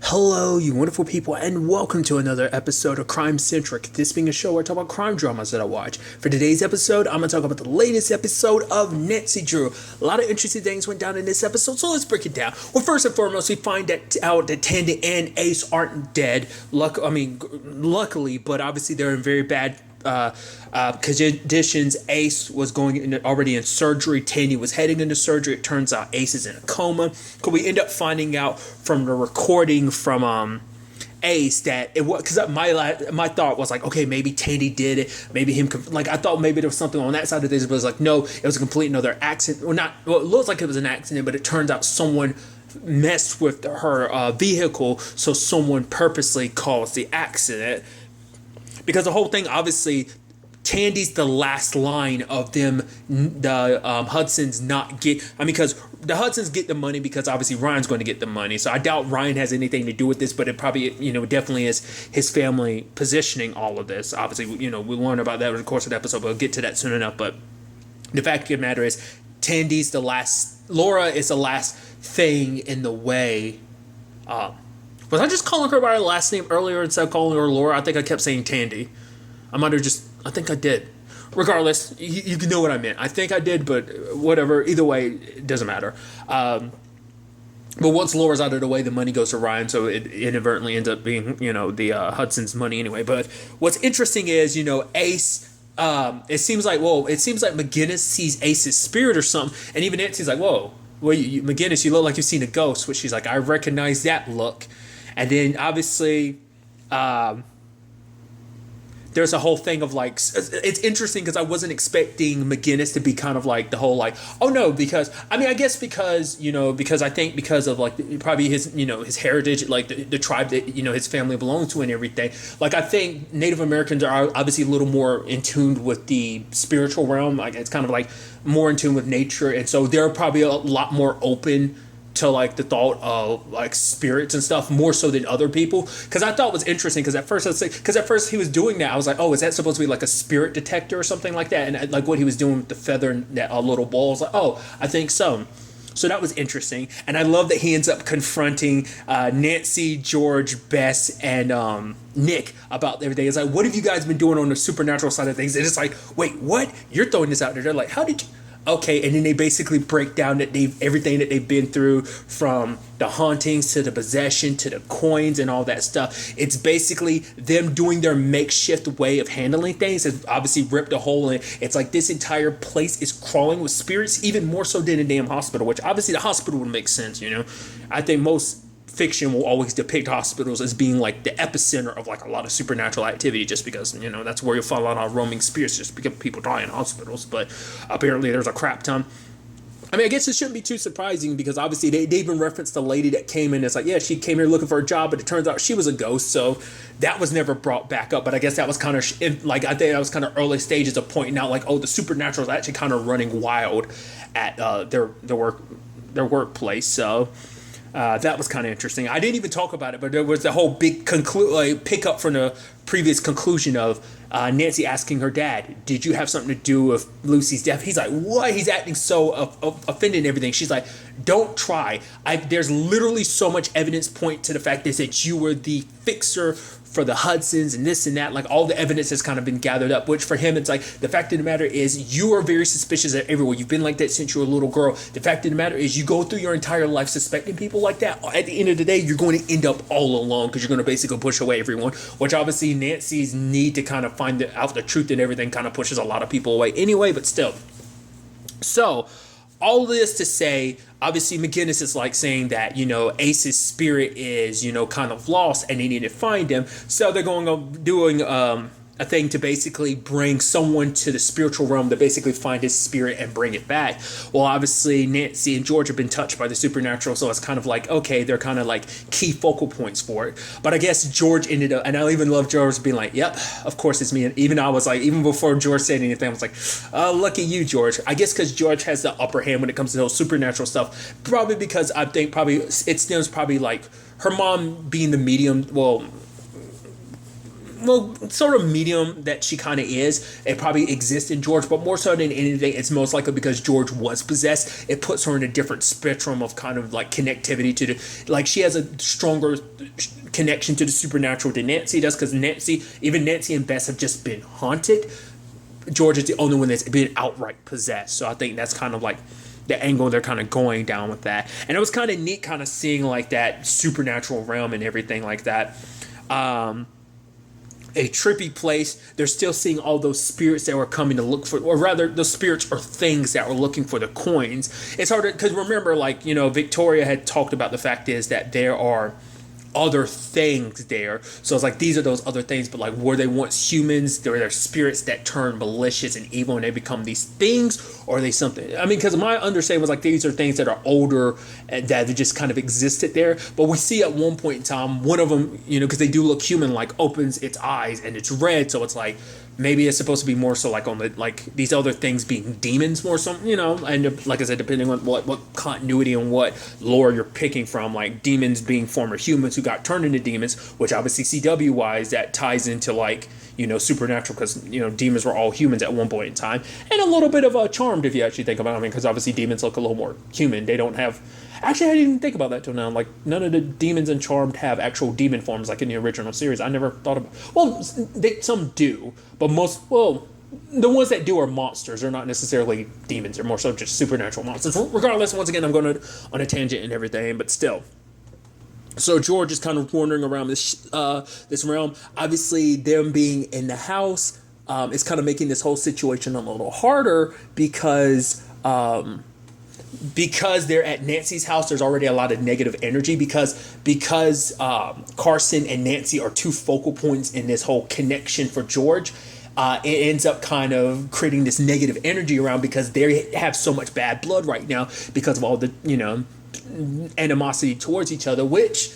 Hello, you wonderful people, and welcome to another episode of Crime Centric. This being a show where I talk about crime dramas that I watch. For today's episode, I'm going to talk about the latest episode of Nancy Drew. A lot of interesting things went down in this episode, so let's break it down. Well, first and foremost, we find out that Tandy and Ace aren't dead. Luckily, but obviously they're in very bad conditions. Ace was already in surgery. Tandy was heading into surgery. It turns out Ace is in a coma. Because we end up finding out from the recording from Ace that it was, because my thought was like, okay, maybe Tandy did it, maybe him, like I thought maybe there was something on that side of this, but it was like, no, it was a complete another accident, or not. Well, it looks like it was an accident, but it turns out someone messed with her vehicle, so someone purposely caused the accident. Because the whole thing, obviously, Tandy's the last line of them, the Hudsons not get, because the Hudsons get the money because obviously Ryan's going to get the money. So I doubt Ryan has anything to do with this, but it probably, definitely is his family positioning all of this. Obviously, we'll learn about that in the course of the episode, but we'll get to that soon enough. But the fact of the matter is, Tandy's the last, Laura is the last thing in the way. Was I just calling her by her last name earlier instead of calling her Laura? I think I kept saying Tandy. I think I did. Regardless, you know what I meant. I think I did, but whatever. Either way, it doesn't matter. But once Laura's out of the way, the money goes to Ryan, so it inadvertently ends up being, the Hudson's money anyway. But what's interesting is, Ace, it seems like McGinnis sees Ace's spirit or something, and even Nancy's like, whoa, McGinnis, you look like you've seen a ghost, which she's like, I recognize that look. And then obviously, there's a whole thing of like, it's interesting because I wasn't expecting McGinnis to be kind of like the whole like, oh no, because I guess because I think because of like probably his his heritage, like the tribe that his family belongs to and everything. Like I think Native Americans are obviously a little more in tune with the spiritual realm. Like it's kind of like more in tune with nature, and so they're probably a lot more open to like the thought of like spirits and stuff more so than other people. Because I thought it was interesting because at first he was doing that, I was like, oh, is that supposed to be like a spirit detector or something like that? And like what he was doing with the feather and that little ball, I was like, oh, I think so. So that was interesting. And I love that he ends up confronting Nancy, George, Bess, and Nick about everything. It's like, what have you guys been doing on the supernatural side of things? And it's like, wait, what? You're throwing this out there. They're like, how did you? Okay, and then they basically break down that everything that they've been through, from the hauntings to the possession to the coins and all that stuff. It's basically them doing their makeshift way of handling things. It's obviously ripped a hole in. It's like this entire place is crawling with spirits, even more so than a damn hospital, which obviously the hospital would make sense, I think most fiction will always depict hospitals as being like the epicenter of like a lot of supernatural activity, just because that's where you'll find a lot of roaming spirits, just because people die in hospitals. But apparently there's a crap ton. I guess it shouldn't be too surprising because obviously they even referenced the lady that came in. It's like, yeah, she came here looking for a job, but it turns out she was a ghost, so that was never brought back up. But I guess that was kind of like, I think that was kind of early stages of pointing out like, oh, the supernatural is actually kind of running wild at their workplace. So that was kind of interesting. I didn't even talk about it, but there was the whole big pick up from the previous conclusion of Nancy asking her dad, did you have something to do with Lucy's death? He's like, what? He's acting so offended and everything. She's like, don't try. There's literally so much evidence point to the fact that you were the fixer for the Hudsons and this and that. Like all the evidence has kind of been gathered up, which for him, it's like, the fact of the matter is you are very suspicious of everyone. You've been like that since you were a little girl. The fact of the matter is you go through your entire life suspecting people like that. At the end of the day, you're going to end up all alone because you're going to basically push away everyone, which obviously Nancy's need to kind of find out the truth and everything kind of pushes a lot of people away anyway, but still. So all this to say, obviously McGinnis is like saying that, Ace's spirit is, kind of lost and they need to find him. So they're doing a thing to basically bring someone to the spiritual realm to basically find his spirit and bring it back. Well, obviously Nancy and George have been touched by the supernatural, so it's kind of like, okay, they're kind of like key focal points for it. But I guess George ended up, and I even love George being like, yep, of course it's me. And even I was like, even before George said anything, I was like, lucky you, George. I guess because George has the upper hand when it comes to those supernatural stuff, probably because I think it stems probably like her mom being the medium. Well, well, sort of medium that she kind of is. It probably exists in George, but more so than anything, it's most likely because George was possessed. It puts her in a different spectrum of kind of like connectivity to the, like she has a stronger connection to the supernatural than Nancy does, because even Nancy and Bess have just been haunted. George is the only one that's been outright possessed. So I think that's kind of like the angle they're kind of going down with that. And it was kind of neat kind of seeing like that supernatural realm and everything like that. A trippy place. They're still seeing all those spirits that were coming to look for, or rather, those spirits are things that were looking for the coins. It's hard because remember, like, Victoria had talked about the fact is that there are other things there. So it's like these are those other things, but like were they once humans? There are spirits that turn malicious and evil and they become these things, or are they something? I mean, because my understanding was like these are things that are older and that just kind of existed there. But we see at one point in time, one of them, because they do look human, like opens its eyes and it's red. So it's like maybe it's supposed to be more so like on the like these other things being demons more so, and like I said, depending on what continuity and what lore you're picking from, like demons being former humans who got turned into demons, which obviously CW wise that ties into like supernatural, because demons were all humans at one point in time, and a little bit of a Charmed if you actually think about it. I mean, because obviously demons look a little more human. They don't have. Actually, I didn't even think about that till now. Like, none of the demons in Charmed have actual demon forms like in the original series. I never thought about. Well, some do, but the ones that do are monsters. They're not necessarily demons. They're more so just supernatural monsters. Regardless, once again, I'm going on a tangent and everything, but still. So George is kind of wandering around this realm. Obviously, them being in the house is kind of making this whole situation a little harder because they're at Nancy's house. There's already a lot of negative energy because Carson and Nancy are two focal points in this whole connection for George. It ends up kind of creating this negative energy around because they have so much bad blood right now because of all the animosity towards each other, which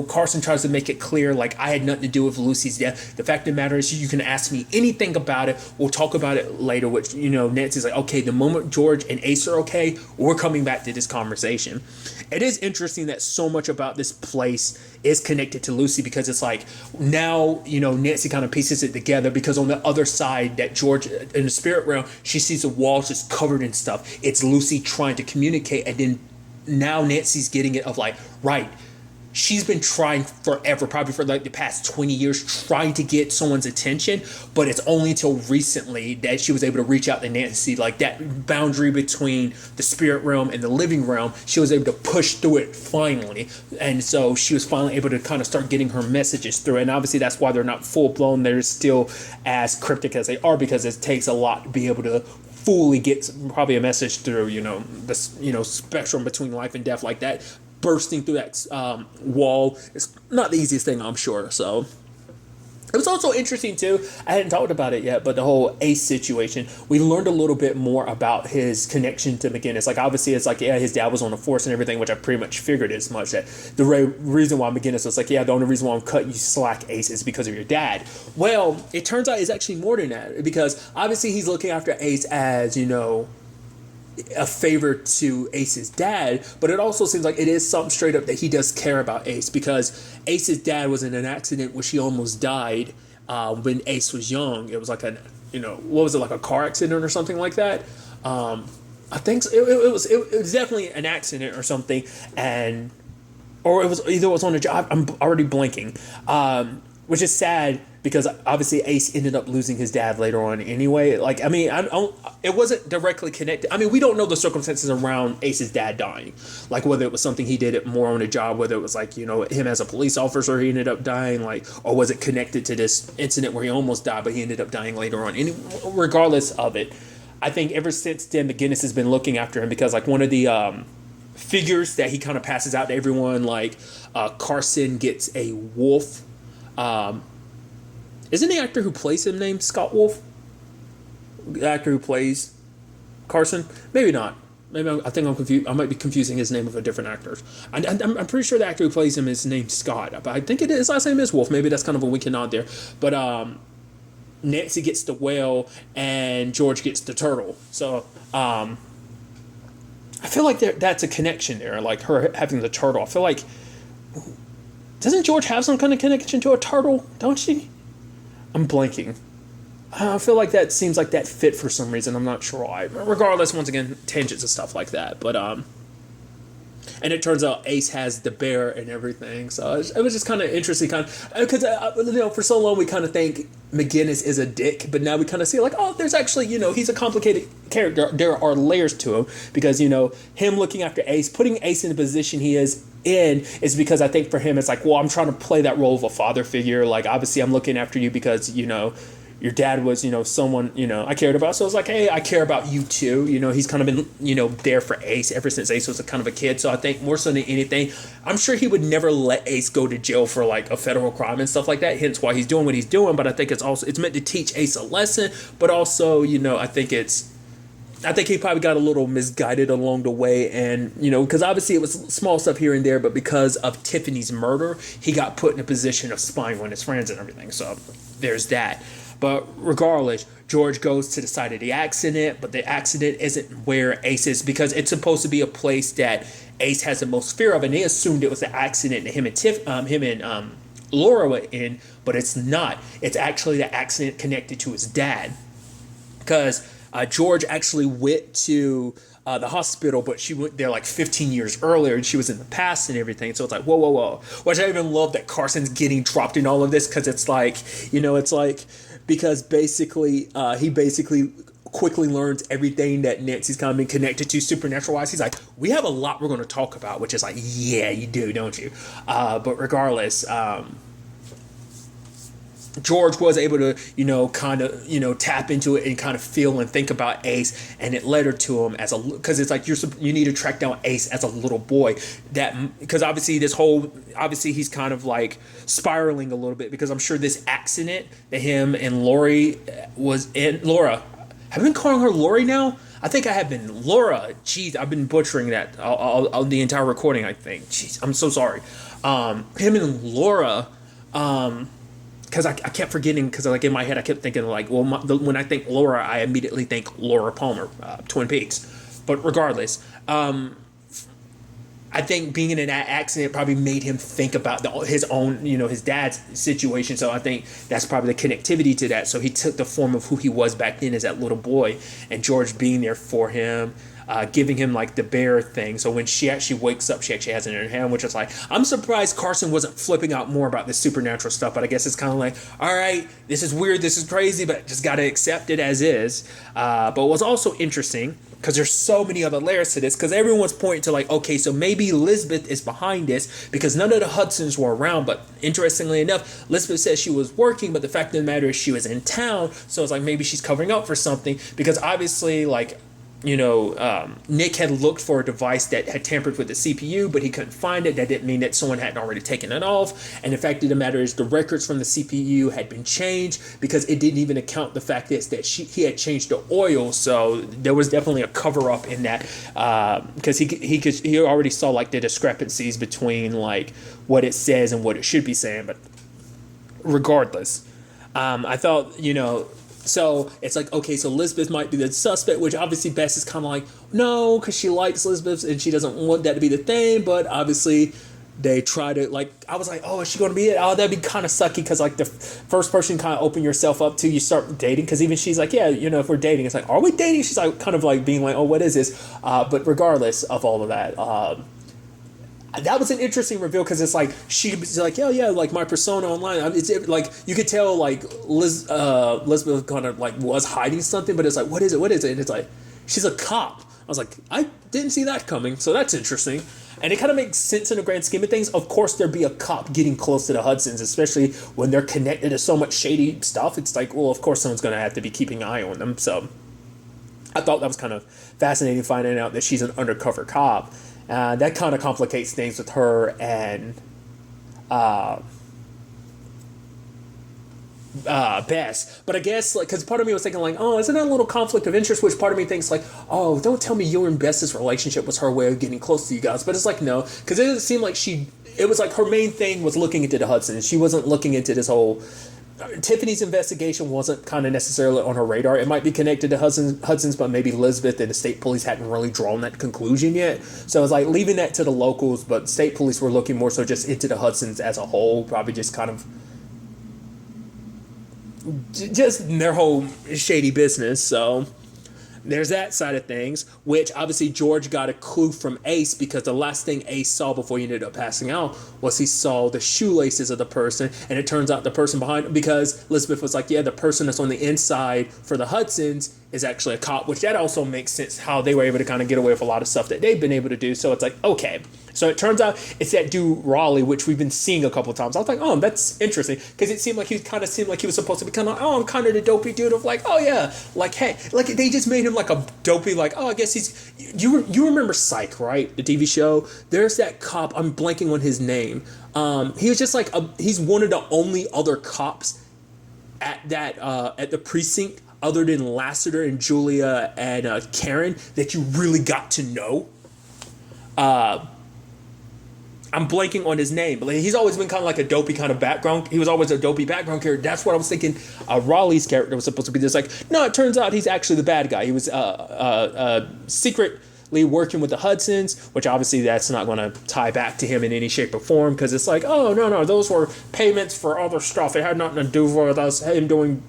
Carson tries to make it clear, like, I had nothing to do with Lucy's death. The fact of the matter is, you can ask me anything about it. We'll talk about it later, which, Nancy's like, okay, the moment George and Ace are okay, we're coming back to this conversation. It is interesting that so much about this place is connected to Lucy, because it's like now, Nancy kind of pieces it together, because on the other side that George in the spirit realm, she sees the walls just covered in stuff. It's Lucy trying to communicate, and then now Nancy's getting it of like, right, she's been trying forever, probably for like the past 20 years, trying to get someone's attention, but it's only until recently that she was able to reach out to Nancy. Like that boundary between the spirit realm and the living realm, she was able to push through it finally. And so she was finally able to kind of start getting her messages through. And obviously that's why they're not full blown. They're still as cryptic as they are, because it takes a lot to be able to fully get probably a message through, this, spectrum between life and death like that. Bursting through that wall is not the easiest thing, I'm sure. So it was also interesting too, I hadn't talked about it yet, but the whole Ace situation, we learned a little bit more about his connection to McGinnis. Like obviously it's like, yeah, his dad was on the force and everything, which I pretty much figured as much, that the reason why McGinnis was like, yeah, the only reason why I'm cutting you slack, Ace, is because of your dad. Well, it turns out it's actually more than that, because obviously he's looking after Ace as, a favor to Ace's dad, but it also seems like it is something straight up that he does care about Ace, because Ace's dad was in an accident where she almost died when Ace was young. It was like what was it, like a car accident or something like that? I think so. It was definitely an accident or something, or it was on a job. I'm already blanking, which is sad, because obviously Ace ended up losing his dad later on anyway. Like, I mean, it wasn't directly connected. I mean, we don't know the circumstances around Ace's dad dying. Like, whether it was something he did it more on a job, whether it was like, him as a police officer, he ended up dying, like, or was it connected to this incident where he almost died, but he ended up dying later on. Regardless of it, I think ever since then, McGinnis has been looking after him, because like one of the figures that he kind of passes out to everyone, like Carson gets a wolf. Isn't the actor who plays him named Scott Wolf? The actor who plays Carson? Maybe not. Maybe I think I'm confused. I might be confusing his name with a different actor. I'm pretty sure the actor who plays him is named Scott, but I think his last name is Wolf. Maybe that's kind of a wink and nod there. But Nancy gets the whale and George gets the turtle. So I feel like that's a connection there. Like her having the turtle. I feel like, doesn't George have some kind of connection to a turtle? Don't she? I'm blanking. I feel like that seems like that fit for some reason. I'm not sure why. Regardless, once again, tangents and stuff like that. But and it turns out Ace has the bear and everything. So it was just kind of interesting, because for so long we kind of think McGinnis is a dick, but now we kind of see like, oh, there's actually, he's a complicated character. There are layers to him, because him looking after Ace, putting Ace in the position he is in, is because I think for him it's like, well, I'm trying to play that role of a father figure. Like, obviously I'm looking after you because your dad was, someone, I cared about. So I was like, hey, I care about you too. He's kind of been, there for Ace ever since Ace was a kind of a kid. So I think more so than anything, I'm sure he would never let Ace go to jail for like a federal crime and stuff like that. Hence why he's doing what he's doing. But I think it's meant to teach Ace a lesson. But also, I think he probably got a little misguided along the way, and because obviously it was small stuff here and there, but because of Tiffany's murder, he got put in a position of spying on his friends and everything. So there's that. But regardless, George goes to the site of the accident, but the accident isn't where Ace is, because it's supposed to be a place that Ace has the most fear of, and they assumed it was the accident that him and Laura were in, but it's not. It's actually the accident connected to his dad, because George actually went to the hospital, but she went there like 15 years earlier, and she was in the past and everything. So it's like, whoa, whoa, whoa. Which I even love that Carson's getting dropped in all of this, because it's like, because basically, he basically quickly learns everything that Nancy's kind of been connected to supernatural wise. He's like, we have a lot we're going to talk about, which is like, yeah, you do, don't you? But regardless, George was able to, kind of, tap into it and kind of feel and think about Ace, and it led her to him because it's like you need to track down Ace as a little boy. Because obviously he's kind of like spiraling a little bit, because I'm sure this accident that him and Lori was in. Laura, have I been calling her Lori now? I think I have been. Laura, jeez, I've been butchering that all the entire recording, I think. Jeez, I'm so sorry. Him and Laura, because I kept forgetting, because like in my head I kept thinking like, well, when I think Laura, I immediately think Laura Palmer, Twin Peaks. But regardless, I think being in that accident probably made him think about his own, his dad's situation. So I think that's probably the connectivity to that. So he took the form of who he was back then as that little boy, and George being there for him, giving him like the bear thing. So when she actually wakes up, she actually has it in her hand, which is like, I'm surprised Carson wasn't flipping out more about the supernatural stuff, but I guess it's kind of like, all right, this is weird, this is crazy, but just got to accept it as is. But what's also interesting, because there's so many other layers to this, because everyone's pointing to like, okay, so maybe Elizabeth is behind this, because none of the Hudsons were around. But interestingly enough, Elizabeth says she was working, but the fact of the matter is she was in town. So it's like, maybe she's covering up for something, because obviously, like, Nick had looked for a device that had tampered with the CPU, but he couldn't find it. That didn't mean that someone hadn't already taken it off. And the fact of the matter is, the records from the CPU had been changed, because it didn't even account the fact that he had changed the oil. So there was definitely a cover up in that, because he already saw like the discrepancies between like what it says and what it should be saying. But regardless, I thought, so it's like, okay, so Elizabeth might be the suspect, which obviously Bess is kind of like, no, because she likes Elizabeth and she doesn't want that to be the thing. But obviously they try to, like, I was like, oh, is she going to be it? Oh, that'd be kind of sucky, because like the first person kind of open yourself up to, you start dating, because even she's like, yeah, if we're dating, it's like, are we dating? She's like kind of like being like, oh, what is this? But regardless of all of that, that was an interesting reveal, because it's like she was like, yeah, like my persona online. It's like you could tell like Elizabeth kind of like was hiding something, but it's like, what is it? And it's like, she's a cop. I was like, I didn't see that coming, so that's interesting. And it kind of makes sense in the grand scheme of things. Of course, there'd be a cop getting close to the Hudsons, especially when they're connected to so much shady stuff. It's like, well, of course someone's going to have to be keeping an eye on them. So I thought that was kind of fascinating, finding out that she's an undercover cop. That kind of complicates things with her and Bess. But I guess, like, because part of me was thinking like, oh, isn't that a little conflict of interest? Which part of me thinks like, oh, don't tell me you and Bess's relationship was her way of getting close to you guys. But it's like, no, because it didn't seem like it was like her main thing was looking into the Hudsons. She wasn't looking into this whole Tiffany's investigation wasn't kind of necessarily on her radar. It might be connected to Hudson's, but maybe Elizabeth and the state police hadn't really drawn that conclusion yet. So I was like leaving that to the locals, but state police were looking more so just into the Hudsons as a whole, probably just kind of just their whole shady business. So there's that side of things, which obviously George got a clue from Ace, because the last thing Ace saw before he ended up passing out was he saw the shoelaces of the person, and it turns out the person behind, because Elizabeth was like, yeah, the person that's on the inside for the Hudsons is actually a cop, which that also makes sense how they were able to kind of get away with a lot of stuff that they've been able to do. So it's like, okay. So it turns out it's that dude Raleigh, which we've been seeing a couple of times. I was like, oh, that's interesting, because it seemed like he was supposed to be kind of, oh, I'm kind of the dopey dude of like, oh yeah, like, hey, like they just made him like a dopey, like, oh, I guess he's, you remember Psych, right? The TV show. There's that cop. I'm blanking on his name. He was just like he's one of the only other cops at that at the precinct, other than Lassiter and Julia and Karen, that you really got to know. I'm blanking on his name, but he's always been kind of like a dopey kind of background. He was always a dopey background character. That's what I was thinking. Raleigh's character was supposed to be just like, no, it turns out he's actually the bad guy. He was secretly working with the Hudsons, which obviously that's not going to tie back to him in any shape or form, because it's like, oh, no, those were payments for other stuff. It had nothing to do with us, him doing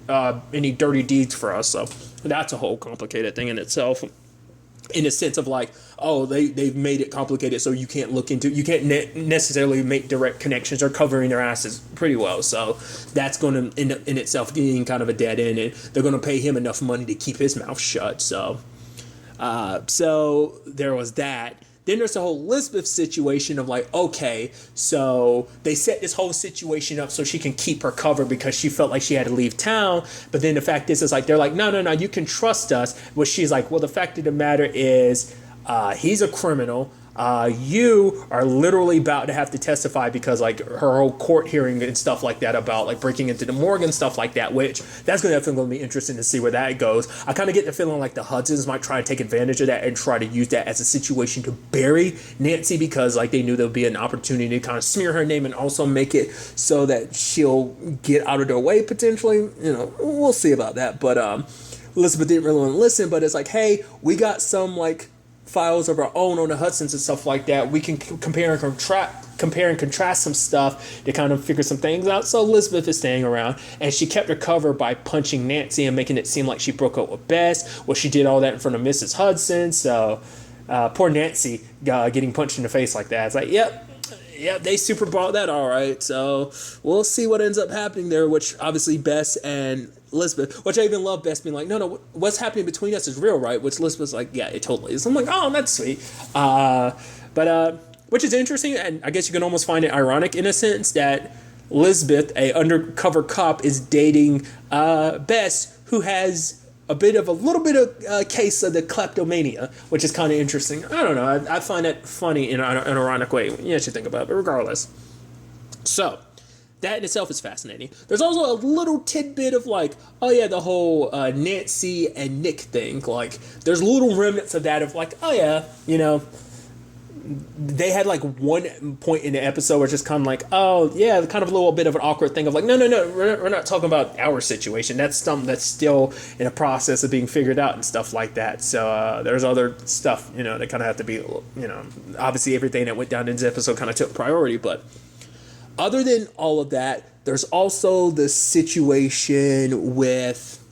any dirty deeds for us. So that's a whole complicated thing in itself. In a sense of like, oh, they've made it complicated so you can't necessarily make direct connections, or covering their asses pretty well. So that's going to end up in itself being kind of a dead end, and they're going to pay him enough money to keep his mouth shut. So there was that. Then there's the whole Elizabeth situation of like, okay, so they set this whole situation up so she can keep her cover because she felt like she had to leave town. But then the fact is like, they're like, no, you can trust us. Well, she's like, well, the fact of the matter is he's a criminal. You are literally about to have to testify, because like her whole court hearing and stuff like that about like breaking into the morgue and stuff like that, which that's definitely going to be interesting to see where that goes. I kind of get the feeling like the Hudsons might try to take advantage of that and try to use that as a situation to bury Nancy, because like they knew there would be an opportunity to kind of smear her name and also make it so that she'll get out of their way potentially. We'll see about that. But Elizabeth didn't really want to listen, but it's like, hey, we got some like files of our own on the Hudsons and stuff like that. We can compare and contrast some stuff to kind of figure some things out. So Elizabeth is staying around, and she kept her cover by punching Nancy and making it seem like she broke up with Bess. Well, she did all that in front of Mrs. Hudson. So poor Nancy getting punched in the face like that. It's like, yep, they super bought that all right. So we'll see what ends up happening there, which obviously Bess and Elizabeth, which I even love Bess being like, no, what's happening between us is real, right? Which Elizabeth's like, yeah, it totally is. I'm like, oh, that's sweet. But which is interesting, and I guess you can almost find it ironic in a sense that Elizabeth, a undercover cop, is dating Bess, who has a little bit of case of the kleptomania, which is kind of interesting. I don't know. I find that funny in an ironic way. You should think about it, but regardless. So that in itself is fascinating. There's also a little tidbit of like, oh yeah, the whole Nancy and Nick thing. Like, there's little remnants of that of like, oh yeah, they had like one point in the episode where it's just kind of like, oh yeah, kind of a little bit of an awkward thing of like, no, we're not talking about our situation. That's something that's still in a process of being figured out and stuff like that. So there's other stuff, that kind of have to be, obviously everything that went down in this episode kind of took priority, but other than all of that, there's also the situation with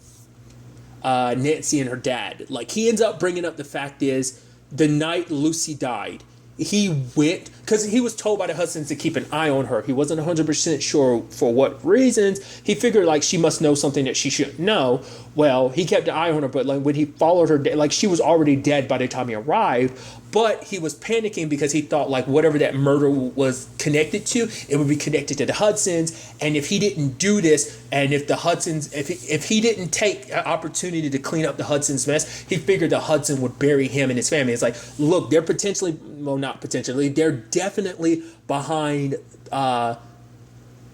Nancy and her dad. Like, he ends up bringing up the fact is the night Lucy died, he went, because he was told by the Hudsons to keep an eye on her. He wasn't 100% sure for what reasons. He figured like she must know something that she shouldn't know. Well, he kept an eye on her, but like when he followed her, like she was already dead by the time he arrived. But he was panicking because he thought like whatever that murder was connected to, it would be connected to the Hudsons. And if he didn't do this, and if the Hudsons, if he didn't take an opportunity to clean up the Hudsons' mess, he figured the Hudson would bury him and his family. It's like, look, they're potentially, well, not potentially, they're definitely behind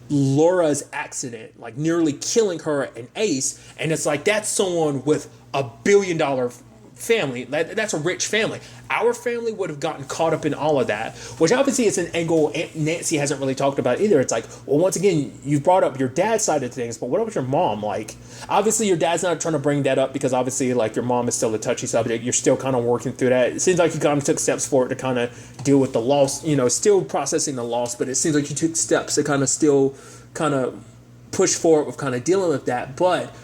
Laura's accident, like nearly killing her and Ace. And it's like, that's someone with $1 billion family. That's a rich family. Our family would have gotten caught up in all of that, which obviously is an angle Nancy hasn't really talked about either. It's like, well, once again, you've brought up your dad's side of things, but what about your mom? Like, obviously your dad's not trying to bring that up because obviously like your mom is still a touchy subject. You're still kind of working through that. It seems like you kind of took steps forward to kind of deal with the loss, still processing the loss, but it seems like you took steps to kind of still kind of push forward with kind of dealing with that, but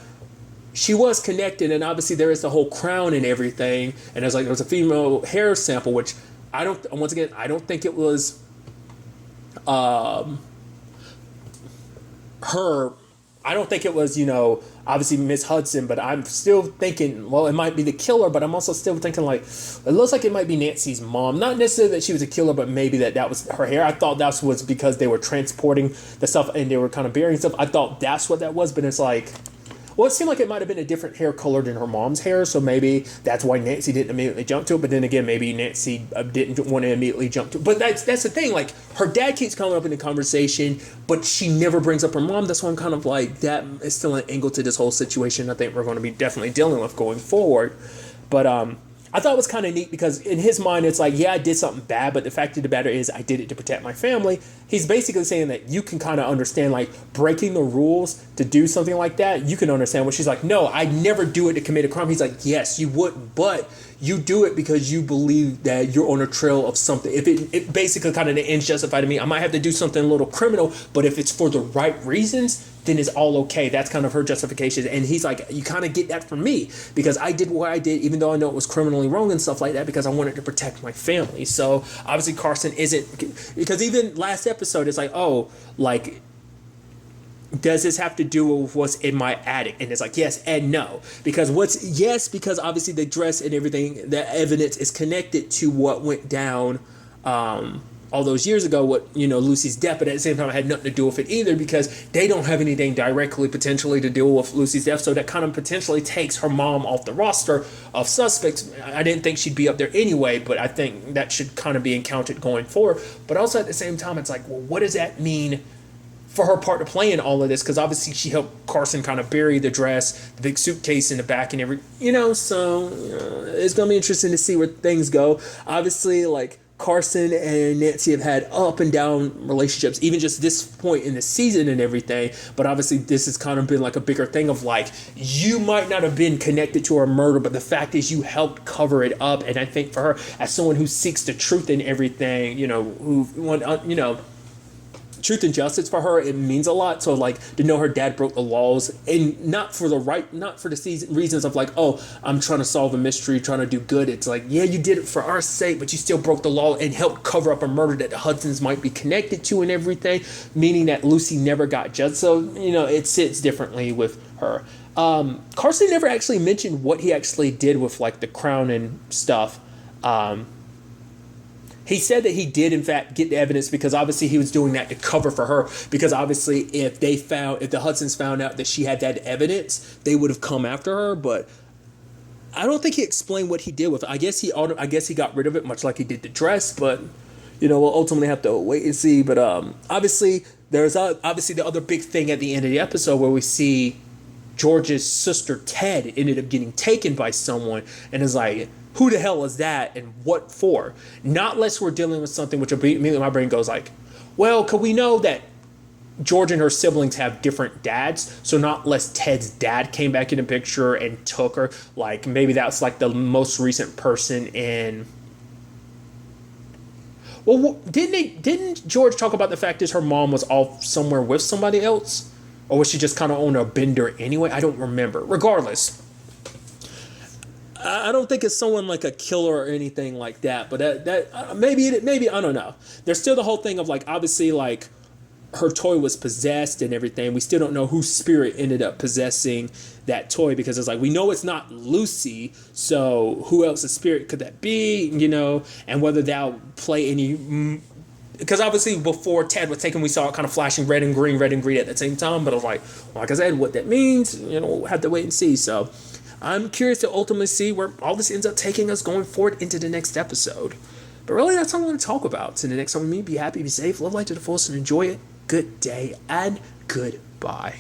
she was connected, and obviously there is the whole crown and everything, and there was a female hair sample, which I don't think it was her. I don't think it was, obviously Miss Hudson, but I'm still thinking, well, it might be the killer, but I'm also still thinking, like, it looks like it might be Nancy's mom. Not necessarily that she was a killer, but maybe that was her hair. I thought that was because they were transporting the stuff and they were kind of burying stuff. I thought that's what that was, but it's like, well, it seemed like it might have been a different hair color than her mom's hair, so maybe that's why Nancy didn't immediately jump to it. But then again, maybe Nancy didn't want to immediately jump to it. But that's the thing. Like, her dad keeps coming up in the conversation, but she never brings up her mom. That's why I'm kind of like, that is still an angle to this whole situation I think we're going to be definitely dealing with going forward. But I thought it was kind of neat because in his mind, it's like, yeah, I did something bad, but the fact of the matter is I did it to protect my family. He's basically saying that you can kind of understand, like, breaking the rules to do something like that. You can understand what she's like, no, I'd never do it to commit a crime. He's like, yes, you wouldn't, but you do it because you believe that you're on a trail of something. If it basically kind of the ends justify to me, I might have to do something a little criminal, but if it's for the right reasons, then it's all okay. That's kind of her justification. And he's like, you kind of get that from me because I did what I did, even though I know it was criminally wrong and stuff like that, because I wanted to protect my family. So obviously Carson isn't, because even last episode, it's like, oh, like, does this have to do with what's in my attic? And it's like, yes and no. Because because obviously the dress and everything, the evidence is connected to what went down all those years ago, Lucy's death, but at the same time, it had nothing to do with it either because they don't have anything directly potentially to deal with Lucy's death. So that kind of potentially takes her mom off the roster of suspects. I didn't think she'd be up there anyway, but I think that should kind of be encountered going forward. But also at the same time, it's like, well, what does that mean for her part to play in all of this? Because obviously she helped Carson kind of bury the dress, the big suitcase in the back and so it's going to be interesting to see where things go. Obviously, like, Carson and Nancy have had up and down relationships, even just this point in the season and everything. But obviously this has kind of been like a bigger thing of like, you might not have been connected to her murder, but the fact is you helped cover it up. And I think for her, as someone who seeks the truth in everything, truth and justice for her, it means a lot. So like to know her dad broke the laws, and not for the reasons of like, oh, I'm trying to solve a mystery, trying to do good. It's like, yeah, you did it for our sake, but you still broke the law and helped cover up a murder that the Hudsons might be connected to and everything, meaning that Lucy never got judged. So, it sits differently with her. Carson never actually mentioned what he actually did with like the crown and stuff. He said that he did, in fact, get the evidence because obviously he was doing that to cover for her. Because obviously if the Hudsons found out that she had that evidence, they would have come after her. But I don't think he explained what he did with it. I guess he got rid of it, much like he did the dress. But, we'll ultimately have to wait and see. But obviously, there's obviously the other big thing at the end of the episode where we see George's sister Ted ended up getting taken by someone, and is like, who the hell is that and what for? Not unless we're dealing with something which immediately my brain goes like, well, could we know that George and her siblings have different dads? So not unless Ted's dad came back in the picture and took her. Like maybe that's like the most recent person in... Well, didn't George talk about the fact that her mom was off somewhere with somebody else? Or was she just kind of on a bender anyway? I don't remember. Regardless, I don't think it's someone like a killer or anything like that. But maybe I don't know. There's still the whole thing of like, obviously, like her toy was possessed and everything. We still don't know whose spirit ended up possessing that toy, because it's like, we know it's not Lucy, so who else's spirit could that be? And whether that'll play any. Because obviously before Ted was taken, we saw it kind of flashing red and green at the same time. But I was like I said, what that means, we'll have to wait and see. So I'm curious to ultimately see where all this ends up taking us going forward into the next episode. But really, that's all I'm going to talk about. So the next time we meet, be happy, be safe, love life to the fullest, and enjoy it. Good day and goodbye.